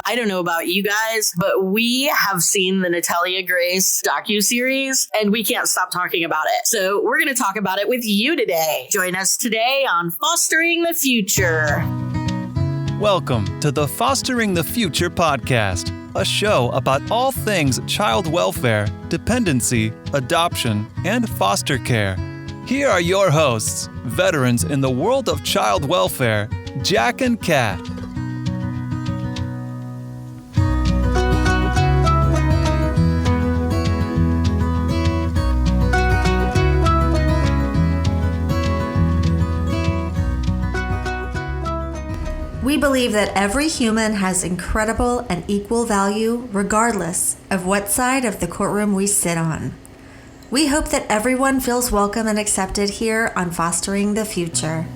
I don't know about you guys, but we have seen the Natalia Grace docuseries and we can't stop talking about it. So we're going to talk about it with you today. Join us today on Fostering the Future. Welcome to the Fostering the Future podcast, a show about all things child welfare, dependency, adoption, and foster care. Here are your hosts, veterans in the world of child welfare, Jack and Kat. We believe that every human has incredible and equal value regardless of what side of the courtroom we sit on. We hope that everyone feels welcome and accepted here on Fostering the Future.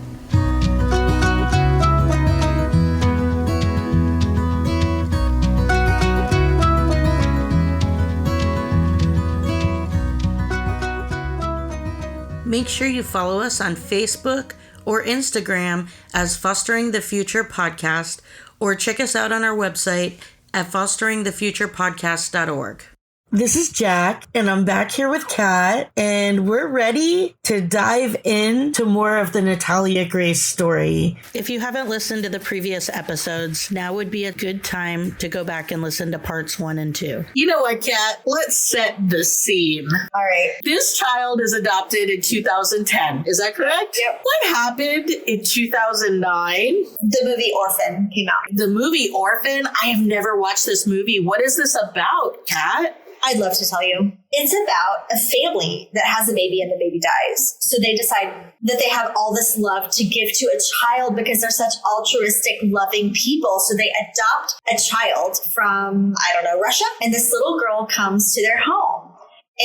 Make sure you follow us on Facebook or Instagram as Fostering the Future Podcast, or check us out on our website at fosteringthefuturepodcast.org. This is Jack, and I'm back here with Kat, and we're ready to dive into more of the Natalia Grace story. If you haven't listened to the previous episodes, now would be a good time to go back and listen to parts 1 and 2. You know what, Kat? Let's set the scene. All right. This child is adopted in 2010. Is that correct? Yep. What happened in 2009? The movie Orphan came out. The movie Orphan? I have never watched this movie. What is this about, Kat? I'd love to tell you. It's about a family that has a baby and the baby dies. So they decide that they have all this love to give to a child because they're such altruistic, loving people. So they adopt a child from, Russia. And this little girl comes to their home.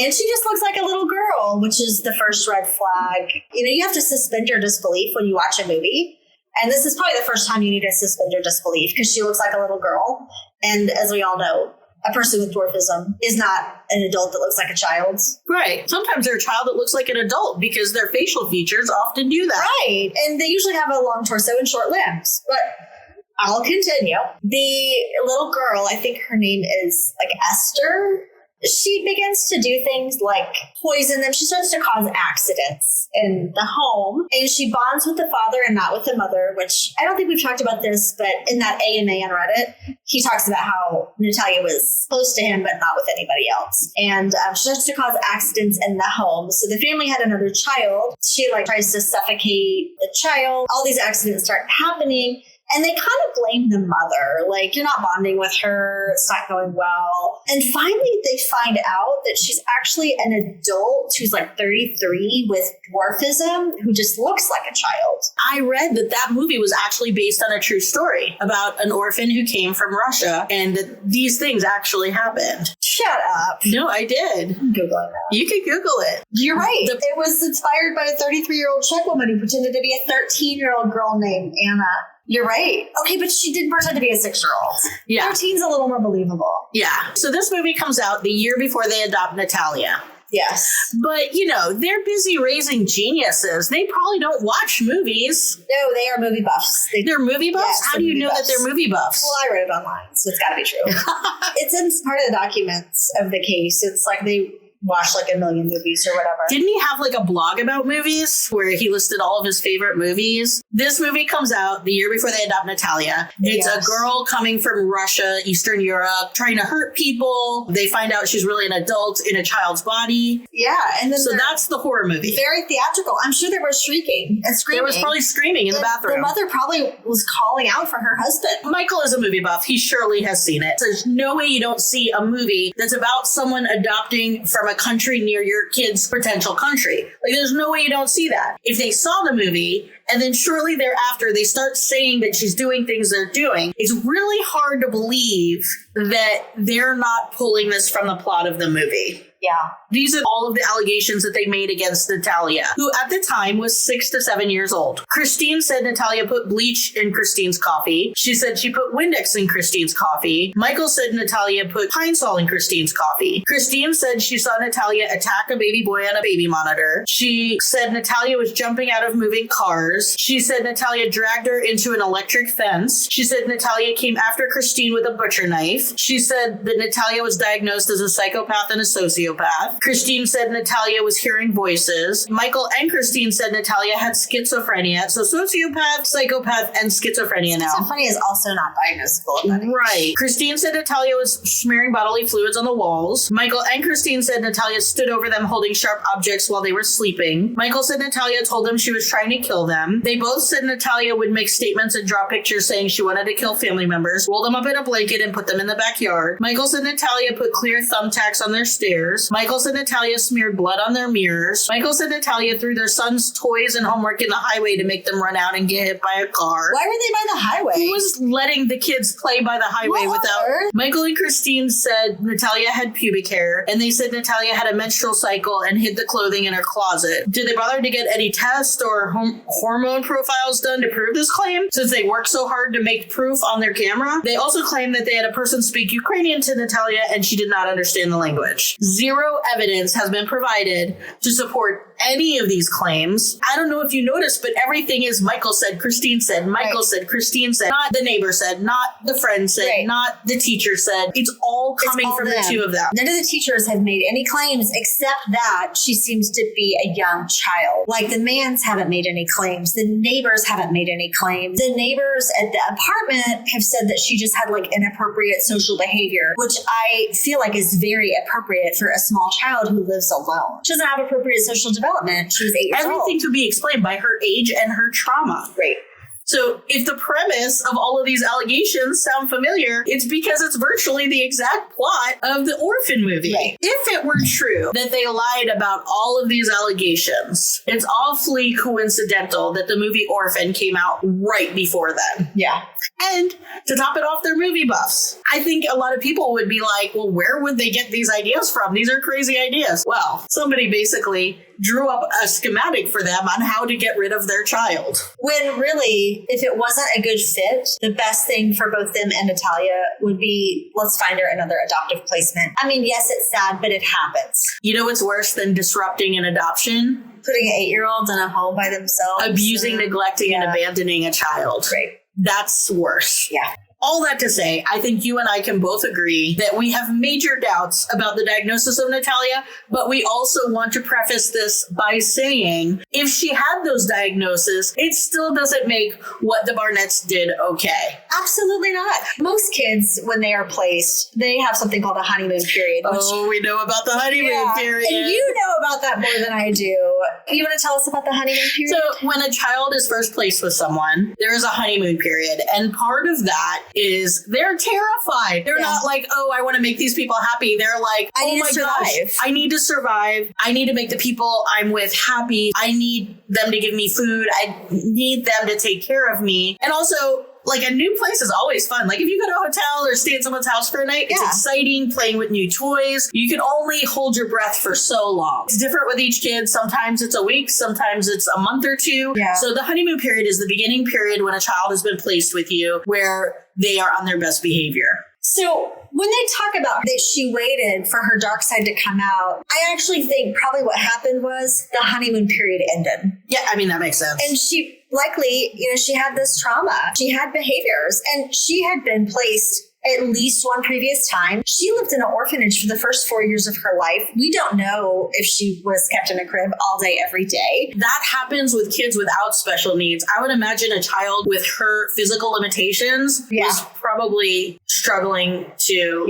And she just looks like a little girl, which is the first red flag. You have to suspend your disbelief when you watch a movie. And this is probably the first time you need to suspend your disbelief because she looks like a little girl. And as we all know, a person with dwarfism is not an adult that looks like a child. Right. Sometimes they're a child that looks like an adult because their facial features often do that. Right. And they usually have a long torso and short limbs. But I'll continue. The little girl, I think her name is Esther. She begins to do things like poison them. She starts to cause accidents in the home. And she bonds with the father and not with the mother, which I don't think we've talked about this, but in that AMA on Reddit, he talks about how Natalia was close to him, but not with anybody else. And she starts to cause accidents in the home. So the family had another child. She tries to suffocate the child. All these accidents start happening. And they kind of blame the mother, you're not bonding with her, it's not going well. And finally, they find out that she's actually an adult who's 33 with dwarfism, who just looks like a child. I read that movie was actually based on a true story about an orphan who came from Russia, and that these things actually happened. Shut up. No, I did. I'm Googling that. You can Google it. You're right. It was inspired by a 33-year-old Czech woman who pretended to be a 13-year-old girl named Anna. You're right. Okay, but she did pretend to be a 6-year-old. Yeah. 13's a little more believable. Yeah. So this movie comes out the year before they adopt Natalia. Yes. But, they're busy raising geniuses. They probably don't watch movies. No, they are movie buffs. They're movie buffs? Yes, How do you know that they're movie buffs? Well, I read it online, so it's got to be true. It's in part of the documents of the case. It's they watch a million movies or whatever. Didn't he have a blog about movies where he listed all of his favorite movies? This movie comes out the year before they adopt Natalia. It's a girl coming from Russia, Eastern Europe, trying to hurt people. They find out she's really an adult in a child's body. Yeah. And then that's the horror movie. Very theatrical. I'm sure they were shrieking and screaming. There was probably screaming in the bathroom. The mother probably was calling out for her husband. Michael is a movie buff. He surely has seen it. There's no way you don't see a movie that's about someone adopting from a country near your kid's potential country. There's no way you don't see that. If they saw the movie and then shortly thereafter they start saying that she's doing things they're doing, it's really hard to believe that they're not pulling this from the plot of the movie. Yeah. These are all of the allegations that they made against Natalia, who at the time was 6 to 7 years old. Christine said Natalia put bleach in Christine's coffee. She said she put Windex in Christine's coffee. Michael said Natalia put Pine Sol in Christine's coffee. Christine said she saw Natalia attack a baby boy on a baby monitor. She said Natalia was jumping out of moving cars. She said Natalia dragged her into an electric fence. She said Natalia came after Christine with a butcher knife. She said that Natalia was diagnosed as a psychopath and a sociopath. Christine said Natalia was hearing voices. Michael and Christine said Natalia had schizophrenia. So sociopath, psychopath, and schizophrenia now. Schizophrenia is also not diagnosable. Right. Christine said Natalia was smearing bodily fluids on the walls. Michael and Christine said Natalia stood over them holding sharp objects while they were sleeping. Michael said Natalia told them she was trying to kill them. They both said Natalia would make statements and draw pictures saying she wanted to kill family members, roll them up in a blanket and put them in the backyard. Michael said Natalia put clear thumbtacks on their stairs. Michael said Natalia smeared blood on their mirrors. Michael said Natalia threw their son's toys and homework in the highway to make them run out and get hit by a car. Why were they by the highway? Who was letting the kids play by the highway without... Michael and Christine said Natalia had pubic hair, and they said Natalia had a menstrual cycle and hid the clothing in her closet. Did they bother to get any tests or hormone profiles done to prove this claim, since they worked so hard to make proof on their camera? They also claimed that they had a person speak Ukrainian to Natalia and she did not understand the language. Zero evidence has been provided to support any of these claims. I don't know if you noticed, but everything is Michael said, Christine said, Michael said, Christine said, not the neighbor said, not the friend said, not the teacher said. It's all coming from the two of them. None of the teachers have made any claims except that she seems to be a young child. Like the Manns haven't made any claims. The neighbors haven't made any claims. The neighbors at the apartment have said that she just had like inappropriate social behavior, which I feel like is very appropriate for a small child who lives alone. She doesn't have appropriate social development. She was 8 years old. Everything could be explained by her age and her trauma. Right. So if the premise of all of these allegations sound familiar, it's because it's virtually the exact plot of the Orphan movie. Right. If it were true that they lied about all of these allegations, it's awfully coincidental that the movie Orphan came out right before then. Yeah. And to top it off, they're movie buffs. I think a lot of people would be like, well, where would they get these ideas from? These are crazy ideas. Well, somebody basically drew up a schematic for them on how to get rid of their child. When really, if it wasn't a good fit, the best thing for both them and Natalia would be, let's find her another adoptive placement. I mean, yes, it's sad, but it happens. You know what's worse than disrupting an adoption? Putting an 8-year-old in a home by themselves. Abusing, neglecting, and abandoning a child. Right. That's worse. Yeah. All that to say, I think you and I can both agree that we have major doubts about the diagnosis of Natalia, but we also want to preface this by saying if she had those diagnoses, it still doesn't make what the Barnetts did okay. Absolutely not. Most kids, when they are placed, they have something called a honeymoon period. We know about the honeymoon period. And you know about that more than I do. You want to tell us about the honeymoon period? So when a child is first placed with someone, there is a honeymoon period. And part of that is they're terrified. They're not like, oh, I want to make these people happy. They're like, I need to survive. I need to survive. I need to make the people I'm with happy. I need them to give me food. I need them to take care of me. And also, like, a new place is always fun. Like, if you go to a hotel or stay at someone's house for a night, it's exciting, playing with new toys. You can only hold your breath for so long. It's different with each kid. Sometimes it's a week. Sometimes it's a month or two. Yeah. So the honeymoon period is the beginning period when a child has been placed with you where they are on their best behavior. So when they talk about that she waited for her dark side to come out, I actually think probably what happened was the honeymoon period ended. Yeah, I mean, that makes sense. And she likely, she had this trauma. She had behaviors and she had been placed at least one previous time. She lived in an orphanage for the first 4 years of her life. We don't know if she was kept in a crib all day, every day. That happens with kids without special needs. I would imagine a child with her physical limitations was probably struggling to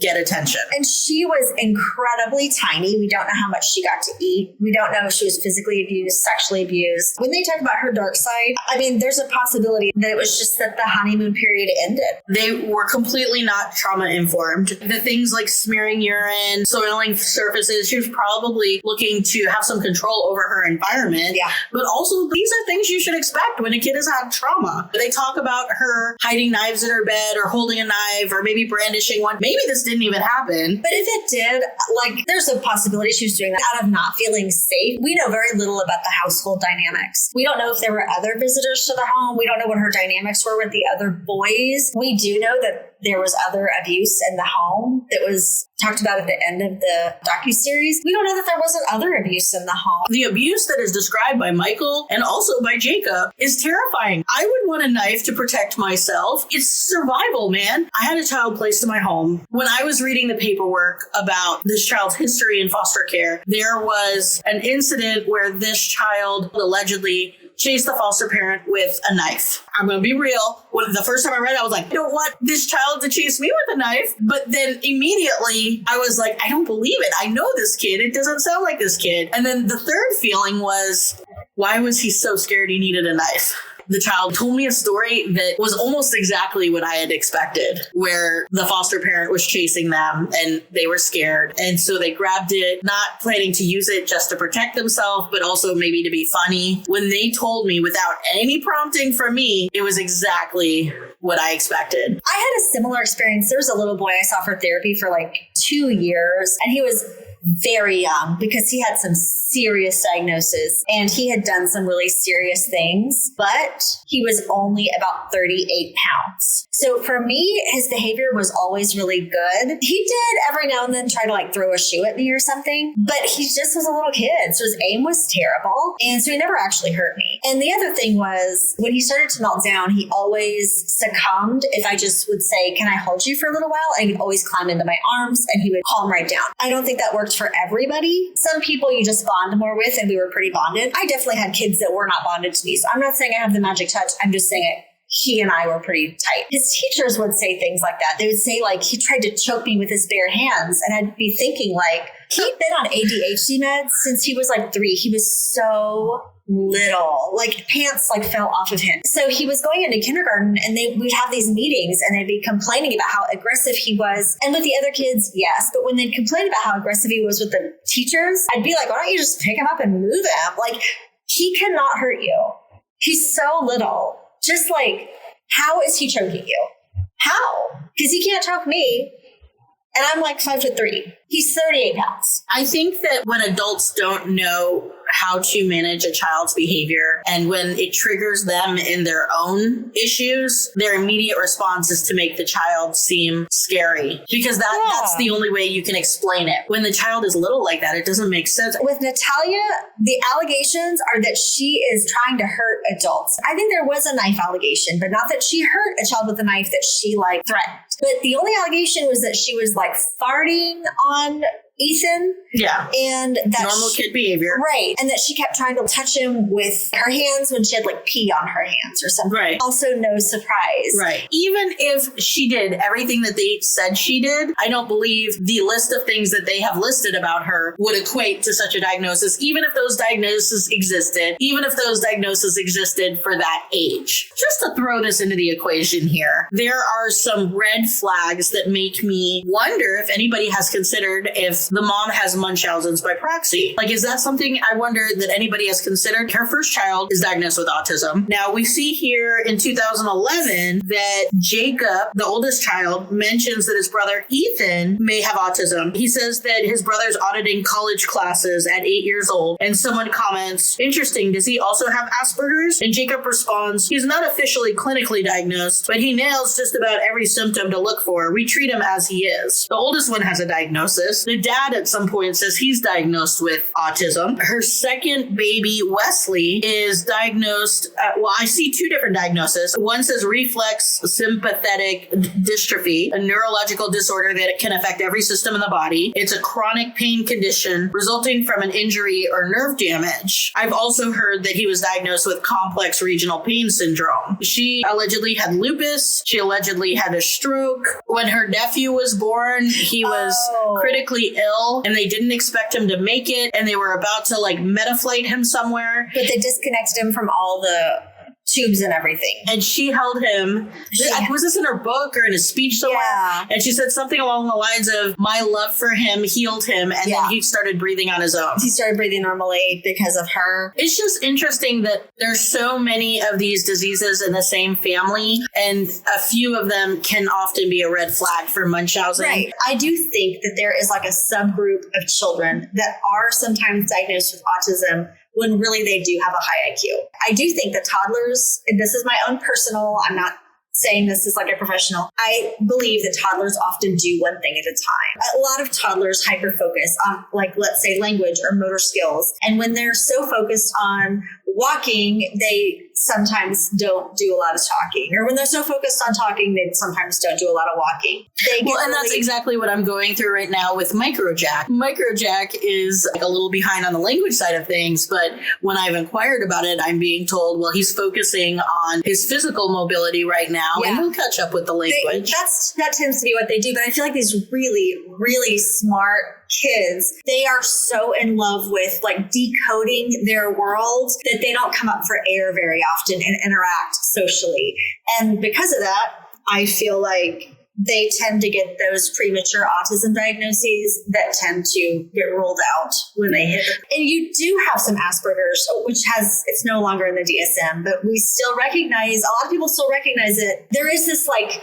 get attention. And she was incredibly tiny. We don't know how much she got to eat. We don't know if she was physically abused, sexually abused. When they talk about her dark side, I mean, there's a possibility that it was just that the honeymoon period ended. They were completely completely not trauma informed. The things like smearing urine, soiling surfaces, she was probably looking to have some control over her environment. Yeah. But also, these are things you should expect when a kid has had trauma. They talk about her hiding knives in her bed or holding a knife or maybe brandishing one. Maybe this didn't even happen. But if it did, like, there's a possibility she was doing that out of not feeling safe. We know very little about the household dynamics. We don't know if there were other visitors to the home. We don't know what her dynamics were with the other boys. We do know that there was other abuse in the home that was talked about at the end of the docuseries. We don't know that there wasn't other abuse in the home. The abuse that is described by Michael and also by Jacob is terrifying. I would want a knife to protect myself. It's survival, man. I had a child placed in my home. When I was reading the paperwork about this child's history in foster care, there was an incident where this child allegedly chased the foster parent with a knife. I'm going to be real. When the first time I read it, I was like, I don't want this child to chase me with a knife. But then immediately I was like, I don't believe it. I know this kid. It doesn't sound like this kid. And then the third feeling was, why was he so scared he needed a knife? The child told me a story that was almost exactly what I had expected, where the foster parent was chasing them and they were scared. And so they grabbed it, not planning to use it just to protect themselves, but also maybe to be funny. When they told me without any prompting from me, it was exactly what I expected. I had a similar experience. There was a little boy I saw for therapy for like 2 years, and he was very young because he had some serious diagnosis and he had done some really serious things, but he was only about 38 pounds. So for me, his behavior was always really good. He did every now and then try to like throw a shoe at me or something, but he just was a little kid. So his aim was terrible. And so he never actually hurt me. And the other thing was when he started to melt down, he always succumbed if I just would say, can I hold you for a little while? And he'd always climb into my arms and he would calm right down. I don't think that worked for everybody. Some people you just bond more with, and we were pretty bonded. I definitely had kids that were not bonded to me. So I'm not saying I have the magic touch. I'm just saying he and I were pretty tight. His teachers would say things like that. They would say like he tried to choke me with his bare hands. And I'd be thinking like he'd been on ADHD meds since he was like 3. He was so little, like pants like fell off of him. So he was going into kindergarten and we'd have these meetings and they'd be complaining about how aggressive he was. And with the other kids, yes. But when they'd complain about how aggressive he was with the teachers, I'd be like, why don't you just pick him up and move him? Like he cannot hurt you. He's so little. Just like, how is he choking you? How? Because he can't choke me. And I'm like 5'3". He's 38 pounds. I think that when adults don't know how to manage a child's behavior and when it triggers them in their own issues, their immediate response is to make the child seem scary because that's the only way you can explain it. When the child is little like that, it doesn't make sense. With Natalia, the allegations are that she is trying to hurt adults. I think there was a knife allegation, but not that she hurt a child with a knife, that she like threatened. But the only allegation was that she was like farting on Ethan. Yeah. And that normal kid behavior. Right. And that she kept trying to touch him with her hands when she had like pee on her hands or something. Right. Also no surprise. Right. Even if she did everything that they said she did, I don't believe the list of things that they have listed about her would equate to such a diagnosis, even if those diagnoses existed for that age. Just to throw this into the equation here, there are some red flags that make me wonder if anybody has considered if the mom has Munchausen's by proxy. Like, is that something I wonder that anybody has considered? Her first child is diagnosed with autism. Now, we see here in 2011 that Jacob, the oldest child, mentions that his brother Ethan may have autism. He says that his brother's auditing college classes at 8 years old, and someone comments, interesting, does he also have Asperger's? And Jacob responds, he's not officially clinically diagnosed, but he nails just about every symptom to look for. We treat him as he is. The oldest one has a diagnosis. The dad at some point says he's diagnosed with autism. Her second baby, Wesley, is diagnosed, I see 2 different diagnoses. One says reflex sympathetic dystrophy, a neurological disorder that can affect every system in the body. It's a chronic pain condition resulting from an injury or nerve damage. I've also heard that he was diagnosed with complex regional pain syndrome. She allegedly had lupus. She allegedly had a stroke. When her nephew was born, he was critically ill and they didn't expect him to make it, and they were about to like metaflight him somewhere. But they disconnected him from all the tubes and everything. And she held him. Was this in her book or in a speech somewhere? Yeah. And she said something along the lines of, my love for him healed him. And then he started breathing on his own. He started breathing normally because of her. It's just interesting that there's so many of these diseases in the same family. And a few of them can often be a red flag for Munchausen. Right. I do think that there is like a subgroup of children that are sometimes diagnosed with autism when really they do have a high IQ. I do think that toddlers, and this is my own personal, I'm not saying this is like a professional, I believe that toddlers often do one thing at a time. A lot of toddlers hyper-focus on, like, let's say language or motor skills. And when they're so focused on walking, they sometimes don't do a lot of talking. Or when they're so focused on talking, they sometimes don't do a lot of walking. And that's exactly what I'm going through right now with Microjack. Microjack is like a little behind on the language side of things, but when I've inquired about it, I'm being told, well, he's focusing on his physical mobility right now, and he'll catch up with the language. That tends to be what they do, but I feel like these really, really smart kids, they are so in love with like decoding their world that they don't come up for air very often and interact socially. And because of that, I feel like they tend to get those premature autism diagnoses that tend to get ruled out when they hit them. And you do have some Asperger's, which it's no longer in the DSM, but we still recognize, a lot of people still recognize it. There is this like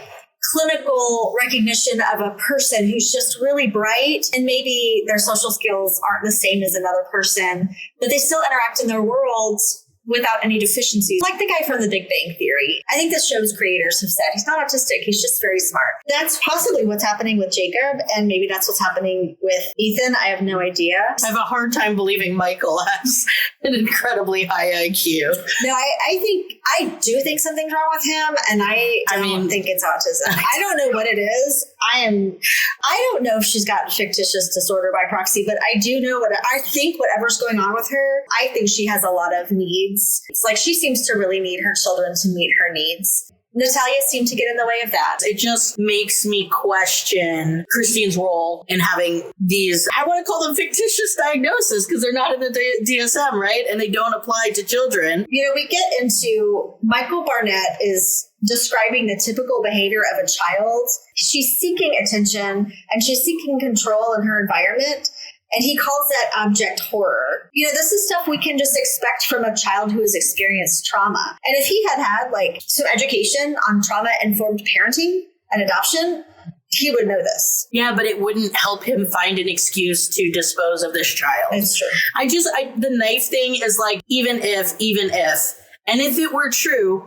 clinical recognition of a person who's just really bright, and maybe their social skills aren't the same as another person, but they still interact in their worlds without any deficiencies. Like the guy from The Big Bang Theory. I think the show's creators have said he's not autistic, he's just very smart. That's possibly what's happening with Jacob, and maybe that's what's happening with Ethan. I have no idea. I have a hard time believing Michael has an incredibly high IQ. No, I do think something's wrong with him, and I don't think it's autism. I don't know what it is. I don't know if she's got fictitious disorder by proxy, but I do know I think whatever's going on with her, I think she has a lot of needs. It's like she seems to really need her children to meet her needs. Natalia seemed to get in the way of that. It just makes me question Christine's role in having these, I want to call them fictitious diagnoses, because they're not in the DSM, right? And they don't apply to children. You know, we get into, Michael Barnett is describing the typical behavior of a child. She's seeking attention and she's seeking control in her environment. And he calls that object horror. You know, this is stuff we can just expect from a child who has experienced trauma. And if he had like some education on trauma-informed parenting and adoption, he would know this. Yeah, but it wouldn't help him find an excuse to dispose of this child. It's true. The knife thing is like, even if. And if it were true,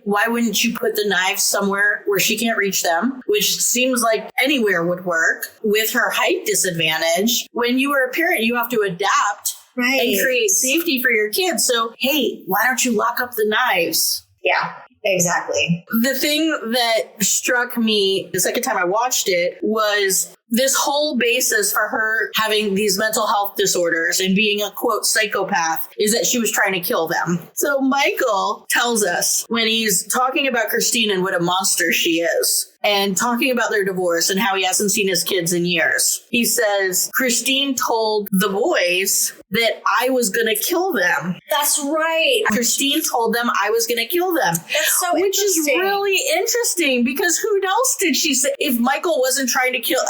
why wouldn't you put the knives somewhere where she can't reach them, which seems like anywhere would work with her height disadvantage? When you are a parent, you have to adapt and create safety for your kids. So, hey, why don't you lock up the knives? Yeah, exactly. The thing that struck me the second time I watched it was this whole basis for her having these mental health disorders and being a, quote, psychopath is that she was trying to kill them. So Michael tells us when he's talking about Christine and what a monster she is, and talking about their divorce and how he hasn't seen his kids in years. He says, Christine told the boys that I was going to kill them. That's right. Christine told them I was going to kill them. That's so Which is really interesting, because who else did she say? If Michael wasn't trying to kill,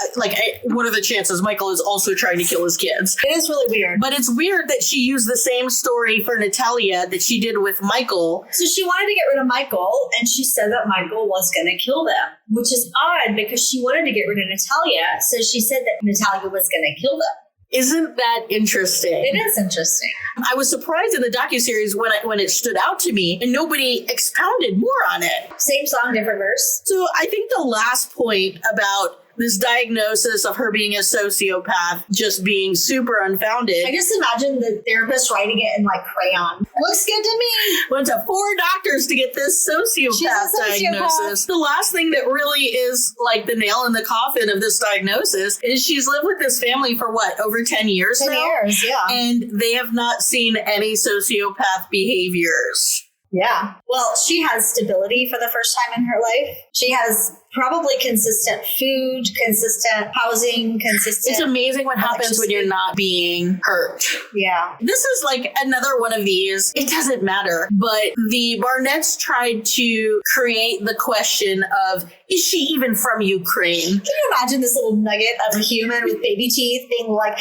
what are the chances Michael is also trying to kill his kids? It is really weird. But it's weird that she used the same story for Natalia that she did with Michael. So she wanted to get rid of Michael, and she said that Michael was going to kill them, which is odd because she wanted to get rid of Natalia. So she said that Natalia was going to kill them. Isn't that interesting? It is interesting. I was surprised in the docuseries when it stood out to me and nobody expounded more on it. Same song, different verse. So I think the last point about this diagnosis of her being a sociopath just being super unfounded. I just imagine the therapist writing it in like crayon. Looks good to me. Went to 4 doctors to get this sociopath diagnosis. The last thing that really is like the nail in the coffin of this diagnosis is she's lived with this family for what, over 10 years 10 now? years, yeah. And they have not seen any sociopath behaviors. Yeah. Well, she has stability for the first time in her life. She has probably consistent food, consistent housing, consistent. It's amazing what happens when you're not being hurt. Yeah. This is like another one of these. It doesn't matter. But the Barnetts tried to create the question of, is she even from Ukraine? Can you imagine this little nugget of a human with baby teeth being like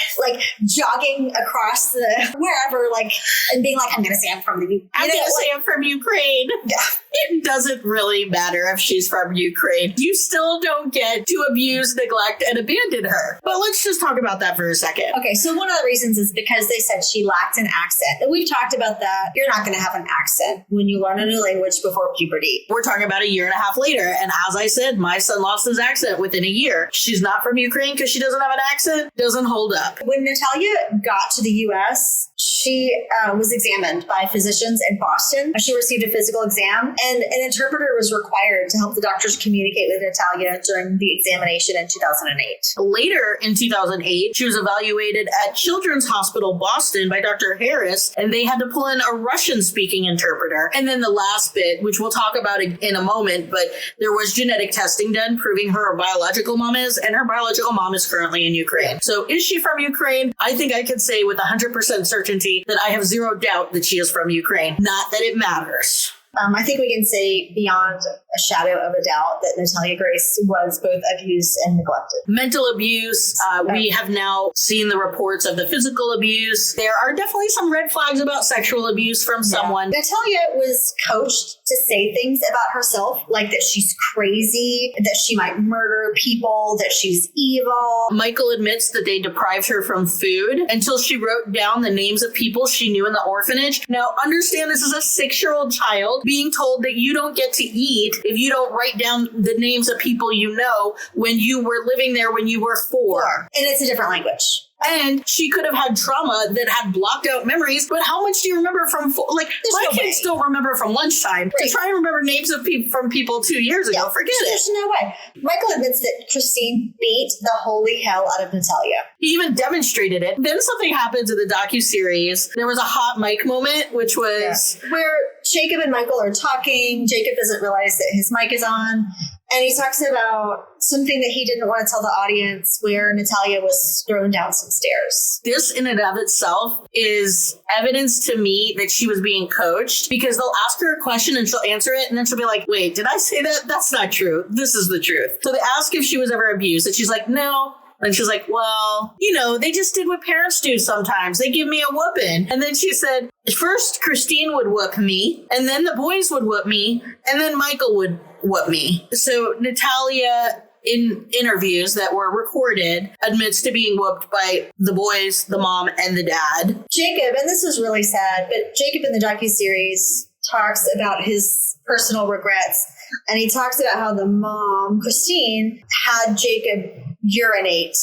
jogging across the wherever, like, and being like, I'm going to say I'm from the Ukraine. I'm going to say I'm from Ukraine. Yeah. It doesn't really matter if she's from Ukraine. You still don't get to abuse, neglect, and abandon her. But let's just talk about that for a second. Okay, so one of the reasons is because they said she lacked an accent. And we've talked about that. You're not going to have an accent when you learn a new language before puberty. We're talking about a year and a half later. And as I said, my son lost his accent within a year. She's not from Ukraine because she doesn't have an accent. Doesn't hold up. When Natalia got to the U.S., she was examined by physicians in Boston. She received a physical exam, and an interpreter was required to help the doctors communicate with Natalia during the examination in 2008. Later in 2008, she was evaluated at Children's Hospital Boston by Dr. Harris, and they had to pull in a Russian-speaking interpreter. And then the last bit, which we'll talk about in a moment, but there was genetic testing done proving her biological mom is, and her biological mom is currently in Ukraine. So is she from Ukraine? I think I can say with 100% certainty that I have zero doubt that she is from Ukraine. Not that it matters. I think we can say beyond a shadow of a doubt that Natalia Grace was both abused and neglected. Mental abuse. We have now seen the reports of the physical abuse. There are definitely some red flags about sexual abuse from someone. Natalia was coached to say things about herself, like that she's crazy, that she might murder people, that she's evil. Michael admits that they deprived her from food until she wrote down the names of people she knew in the orphanage. Now, understand this is a 6-year-old child being told that you don't get to eat if you don't write down the names of people you know when you were living there when you were 4. And it's a different language. And she could have had trauma that had blocked out memories, but how much do you remember from, like, my kids don't remember from lunchtime. To try and remember names of people from people 2 years ago, forget it. There's no way. Michael admits that Christine beat the holy hell out of Natalia. He even demonstrated it. Then something happens in the docuseries. There was a hot mic moment, which was... where Jacob and Michael are talking. Jacob doesn't realize that his mic is on. And he talks about something that he didn't want to tell the audience, where Natalia was thrown down some stairs. This in and of itself is evidence to me that she was being coached, because they'll ask her a question and she'll answer it. And then she'll be like, wait, did I say that? That's not true. This is the truth. So they ask if she was ever abused. And she's like, no. And she's like, well, you know, they just did what parents do sometimes. They give me a whooping. And then she said, first Christine would whoop me, and then the boys would whoop me, and then Michael would whoop me. So Natalia, in interviews that were recorded, admits to being whooped by the boys, the mom, and the dad. Jacob, and this is really sad, but Jacob in the docuseries talks about his personal regrets. And he talks about how the mom, Christine, had Jacob urinate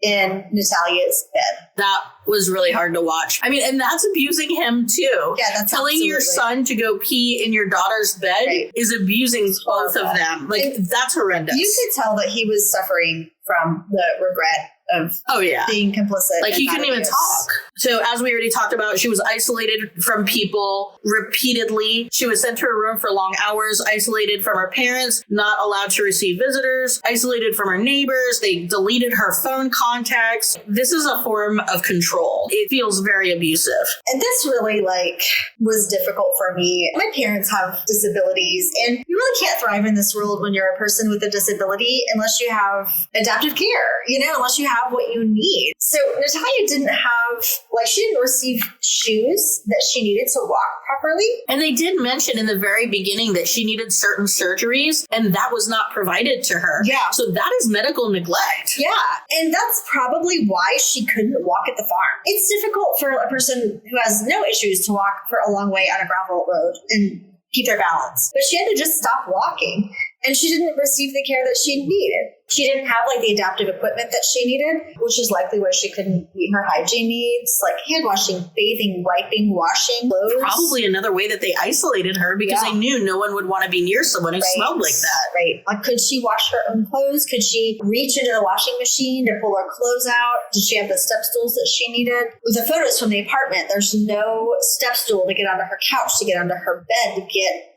in Natalia's bed. That was really hard to watch. I mean, and that's abusing him too. Yeah, that's telling absolutely. your son to go pee in your daughter's bed is abusing both of them. Like, and that's horrendous. You could tell that he was suffering from the regret of being complicit. Like, he couldn't even talk. So as we already talked about, she was isolated from people repeatedly. She was sent to her room for long hours, isolated from her parents, not allowed to receive visitors, isolated from her neighbors. They deleted her phone contacts. This is a form of control. It feels very abusive. And this really was difficult for me. My parents have disabilities, and you really can't thrive in this world when you're a person with a disability unless you have adaptive care, unless you have what you need. So Natalia didn't have, she didn't receive shoes that she needed to walk properly. And they did mention in the very beginning that she needed certain surgeries, and that was not provided to her. Yeah. So that is medical neglect. Yeah. And that's probably why she couldn't walk at the farm. It's difficult for a person who has no issues to walk for a long way on a gravel road and keep their balance. But she had to just stop walking, and she didn't receive the care that she needed. She didn't have like the adaptive equipment that she needed, which is likely why she couldn't meet her hygiene needs, like hand washing, bathing, wiping, washing clothes. Probably another way that they isolated her because they knew no one would want to be near someone who smelled like that. Right. Like, could she wash her own clothes? Could she reach into the washing machine to pull her clothes out? Did she have the step stools that she needed? With the photos from the apartment, there's no step stool to get onto her couch, to get onto her bed,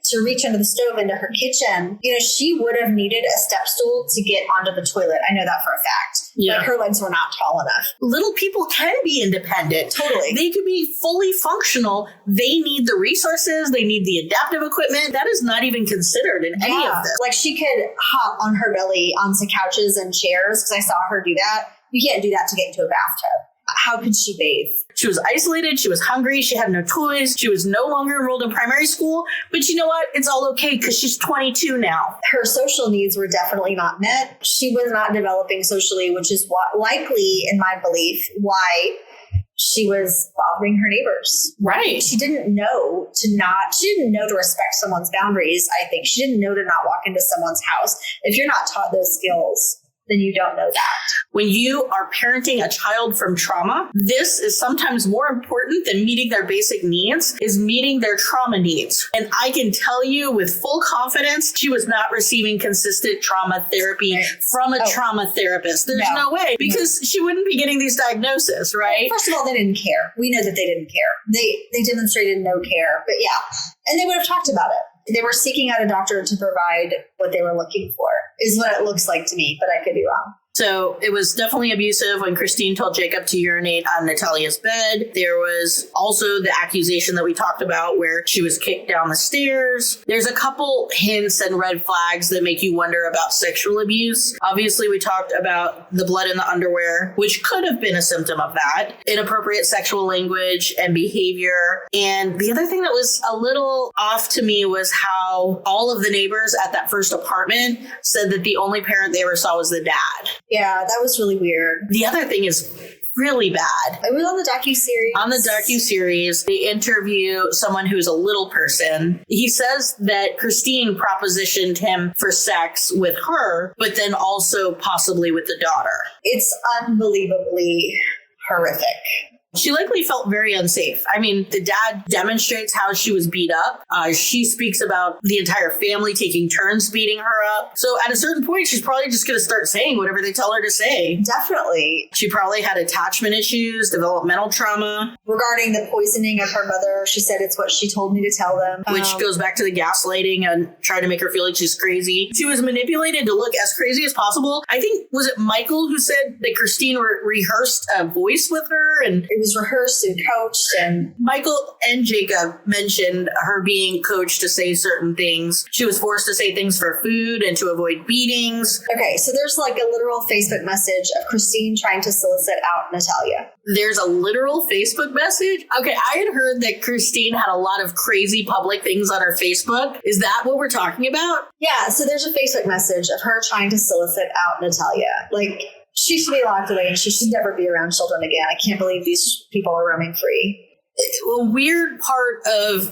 to reach under the stove into her kitchen. You know, she would have needed a step stool to get onto the toilet. I know that for a fact. Yeah. Like, her legs were not tall enough. Little people can be independent. Totally. They could be fully functional. They need the resources. They need the adaptive equipment. That is not even considered in any of this. Like, she could hop on her belly onto couches and chairs, because I saw her do that. You can't do that to get into a bathtub. How could she bathe? She was isolated. She was hungry. She had no toys. She was no longer enrolled in primary school. But you know what? It's all okay because she's 22 now. Her social needs were definitely not met. She was not developing socially, which is what likely, in my belief, why she was bothering her neighbors. Right. She didn't know to respect someone's boundaries, I think. She didn't know to not walk into someone's house. If you're not taught those skills, then you don't know that. When you are parenting a child from trauma, this is sometimes more important than meeting their basic needs, is meeting their trauma needs. And I can tell you with full confidence, she was not receiving consistent trauma therapy from a trauma therapist. There's no way, because she wouldn't be getting these diagnoses, right? First of all, they didn't care. We know that they didn't care. They demonstrated no care, but and they would have talked about it. They were seeking out a doctor to provide what they were looking for, is what it looks like to me, but I could be wrong. So it was definitely abusive when Christine told Jacob to urinate on Natalia's bed. There was also the accusation that we talked about where she was kicked down the stairs. There's a couple hints and red flags that make you wonder about sexual abuse. Obviously, we talked about the blood in the underwear, which could have been a symptom of that. Inappropriate sexual language and behavior. And the other thing that was a little off to me was how all of the neighbors at that first apartment said that the only parent they ever saw was the dad. Yeah, that was really weird. The other thing is really bad. It was on the docuseries. On the docuseries, they interview someone who's a little person. He says that Christine propositioned him for sex with her, but then also possibly with the daughter. It's unbelievably horrific. She likely felt very unsafe. I mean, the dad demonstrates how she was beat up. She speaks about the entire family taking turns beating her up. So at a certain point, she's probably just going to start saying whatever they tell her to say. Definitely. She probably had attachment issues, developmental trauma. Regarding the poisoning of her mother, she said it's what she told me to tell them. Which goes back to the gaslighting and trying to make her feel like she's crazy. She was manipulated to look as crazy as possible. I think, was it Michael who said that Christine rehearsed a voice with her? And it was rehearsed and coached, and Michael and Jacob mentioned her being coached to say certain things. She was forced to say things for food and to avoid beatings. Okay, so there's like a literal Facebook message of Christine trying to solicit out Natalia. There's a literal Facebook message? Okay, I had heard that Christine had a lot of crazy public things on her Facebook. Is that what we're talking about? Yeah, so there's a Facebook message of her trying to solicit out Natalia. Like, she should be locked away and she should never be around children again. I can't believe these people are roaming free. A weird part of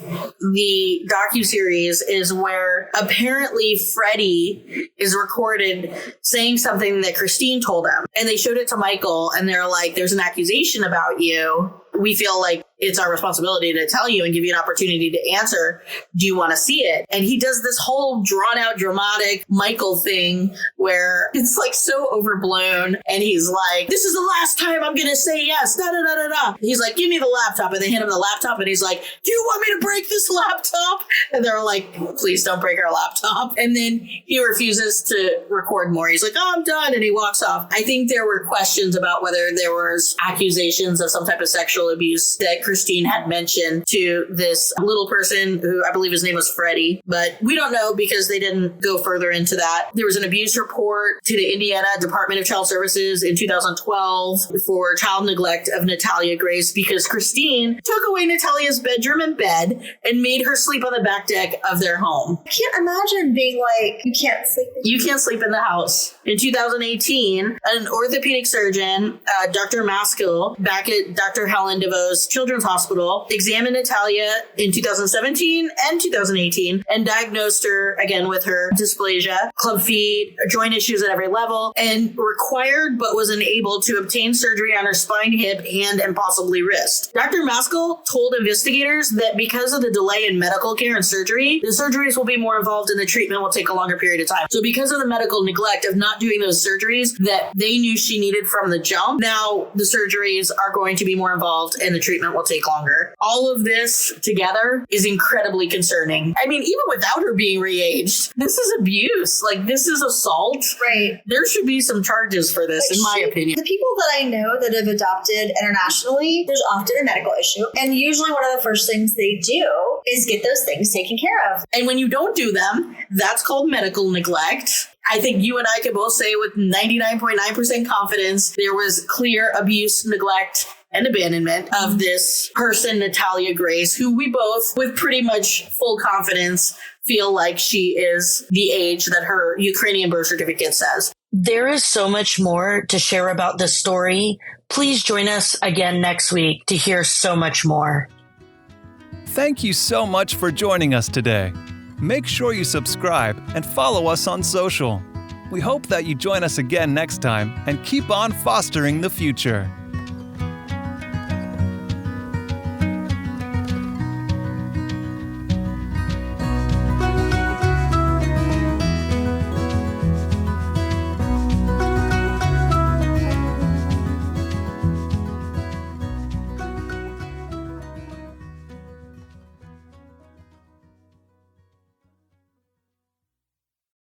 the docuseries is where apparently Freddie is recorded saying something that Christine told him. And they showed it to Michael and they're like, there's an accusation about you. We feel like it's our responsibility to tell you and give you an opportunity to answer. Do you want to see it? And he does this whole drawn out, dramatic Michael thing where it's like so overblown. And he's like, this is the last time I'm going to say yes. Da, da, da, da, da. He's like, give me the laptop. And they hand him the laptop and he's like, do you want me to break this laptop? And they're like, please don't break our laptop. And then he refuses to record more. He's like, oh, I'm done. And he walks off. I think there were questions about whether there was accusations of some type of sexual abuse that Christine had mentioned to this little person who I believe his name was Freddie, but we don't know because they didn't go further into that. There was an abuse report to the Indiana Department of Child Services in 2012 for child neglect of Natalia Grace because Christine took away Natalia's bedroom and bed and made her sleep on the back deck of their home. I can't imagine being like, you can't sleep in the house. In 2018, an orthopedic surgeon, Dr. Maskell, back at Dr. Helen DeVoe's children's Children's Hospital examined Natalia in 2017 and 2018 and diagnosed her again with her dysplasia, club feet, joint issues at every level, and required but was unable to obtain surgery on her spine, hip, hand, and possibly wrist. Dr. Maskell told investigators that because of the delay in medical care and surgery, the surgeries will be more involved and the treatment will take a longer period of time. So because of the medical neglect of not doing those surgeries that they knew she needed from the jump, now the surgeries are going to be more involved and the treatment will take longer. All of this together is incredibly concerning. I mean, even without her being re-aged, this is abuse. Like, this is assault. Right. There should be some charges for this, in my opinion. The people that I know that have adopted internationally, there's often a medical issue. And usually one of the first things they do is get those things taken care of. And when you don't do them, that's called medical neglect. I think you and I can both say with 99.9% confidence, there was clear abuse, neglect, and abandonment of this person, Natalia Grace, who we both, with pretty much full confidence, feel like she is the age that her Ukrainian birth certificate says. There is so much more to share about this story. Please join us again next week to hear so much more. Thank you so much for joining us today. Make sure you subscribe and follow us on social. We hope that you join us again next time and keep on fostering the future.